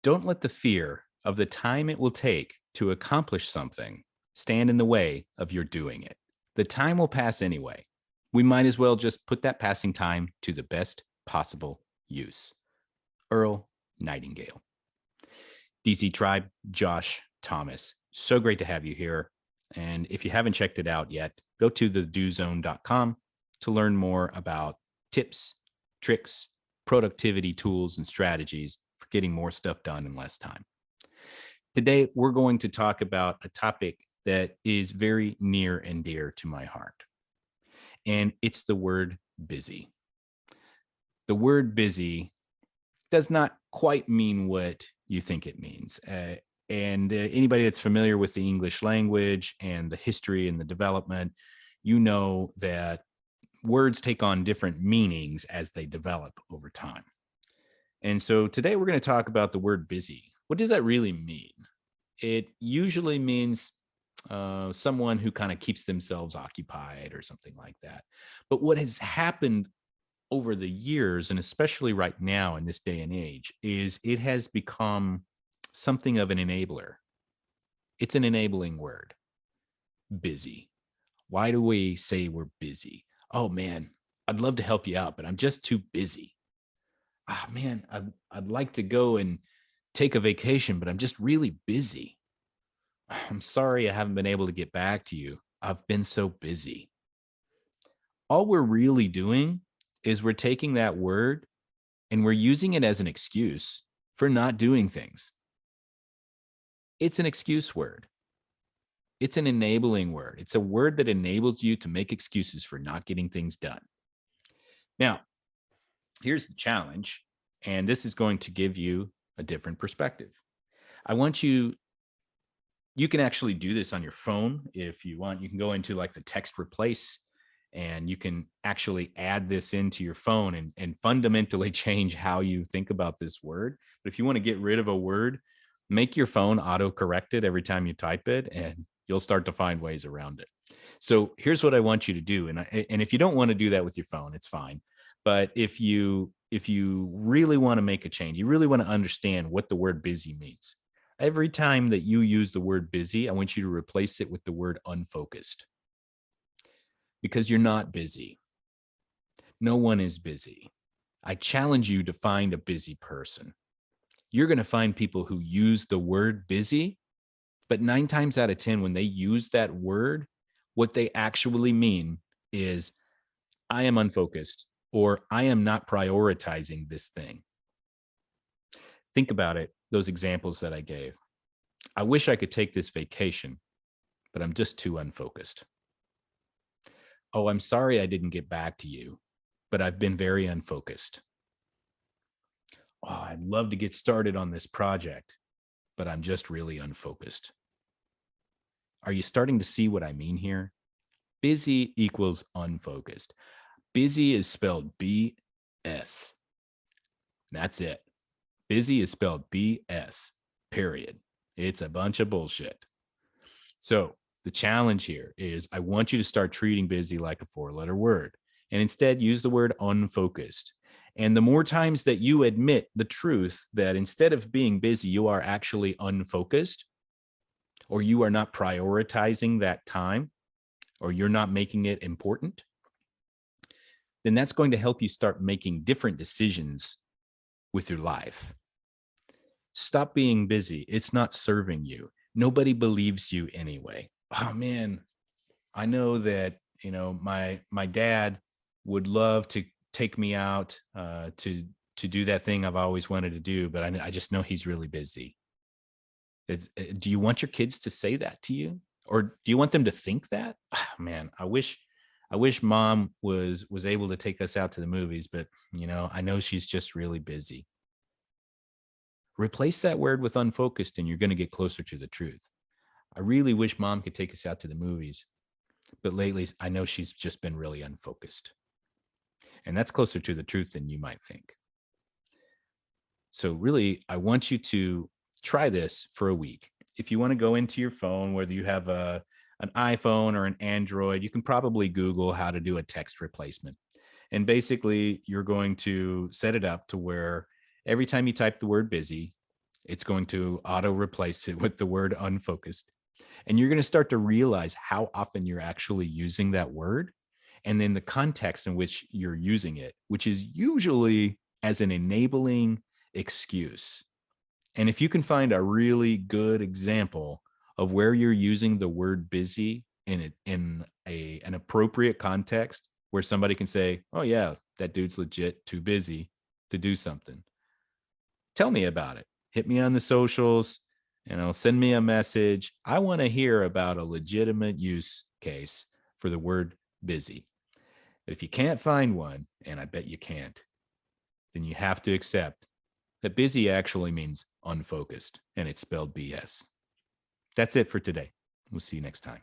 Don't let the fear of the time it will take to accomplish something stand in the way of your doing it. The time will pass anyway. We might as well just put that passing time to the best possible use. Earl Nightingale. DC Tribe, Josh Thomas. So great to have you here. And if you haven't checked it out yet, go to thedozone.com to learn more about tips, tricks, productivity tools, and strategies for getting more stuff done in less time. Today, we're going to talk about a topic that is very near and dear to my heart, and it's the word busy. The word busy does not quite mean what you think it means. Anybody that's familiar with the English language and the history and the development, you know that words take on different meanings as they develop over time. And so today we're going to talk about the word busy. What does that really mean? It usually means someone who kind of keeps themselves occupied or something like that. But what has happened over the years, and especially right now in this day and age, is it has become something of an enabler. It's an enabling word. Busy. Why do we say we're busy? Oh man, I'd love to help you out, but I'm just too busy. Ah man, I'd like to go and take a vacation, but I'm just really busy. I'm sorry I haven't been able to get back to you. I've been so busy. All we're really doing is we're taking that word and we're using it as an excuse for not doing things. It's an excuse word. It's an enabling word. It's a word that enables you to make excuses for not getting things done. Now, here's the challenge, and this is going to give you a different perspective. I want you can actually do this on your phone if you want. You can go into like the text replace, and you can actually add this into your phone and fundamentally change how you think about this word. But if you want to get rid of a word, make your phone auto-correct it every time you type it, and you'll start to find ways around it. So here's what I want you to do. And if you don't want to do that with your phone, it's fine. But if you really want to make a change, you really want to understand what the word busy means. Every time that you use the word busy, I want you to replace it with the word unfocused. Because you're not busy. No one is busy. I challenge you to find a busy person. You're going to find people who use the word busy, but 9 times out of 10, when they use that word, what they actually mean is, I am unfocused, or I am not prioritizing this thing. Think about it, those examples that I gave. I wish I could take this vacation, but I'm just too unfocused. Oh, I'm sorry I didn't get back to you, but I've been very unfocused. Oh, I'd love to get started on this project, but I'm just really unfocused. Are you starting to see what I mean here? Busy equals unfocused. Busy is spelled B-S. That's it. Busy is spelled B-S, period. It's a bunch of bullshit. So the challenge here is I want you to start treating busy like a 4-letter word and instead use the word unfocused. And the more times that you admit the truth that instead of being busy, you are actually unfocused, or you are not prioritizing that time, or you're not making it important, then that's going to help you start making different decisions with your life. Stop being busy. It's not serving you. Nobody believes you anyway. Oh man, I know that, my dad would love to take me out to do that thing I've always wanted to do, but I just know he's really busy. Do you want your kids to say that to you? Or do you want them to think that? Oh, man, I wish mom was able to take us out to the movies, but I know she's just really busy. Replace that word with unfocused and you're going to get closer to the truth. I really wish mom could take us out to the movies, but lately I know she's just been really unfocused. And that's closer to the truth than you might think. So really, I want you to try this for a week. If you want to go into your phone, whether you have an iPhone or an Android, you can probably Google how to do a text replacement. And basically, you're going to set it up to where every time you type the word busy, It's going to auto replace it with the word unfocused. And you're going to start to realize how often you're actually using that word and then the context in which you're using it, which is usually as an enabling excuse. And if you can find a really good example of where you're using the word busy in an appropriate context where somebody can say, oh, yeah, that dude's legit too busy to do something, tell me about it. Hit me on the socials, send me a message. I want to hear about a legitimate use case for the word busy. But if you can't find one, and I bet you can't, then you have to accept that busy actually means unfocused, and it's spelled BS. That's it for today. We'll see you next time.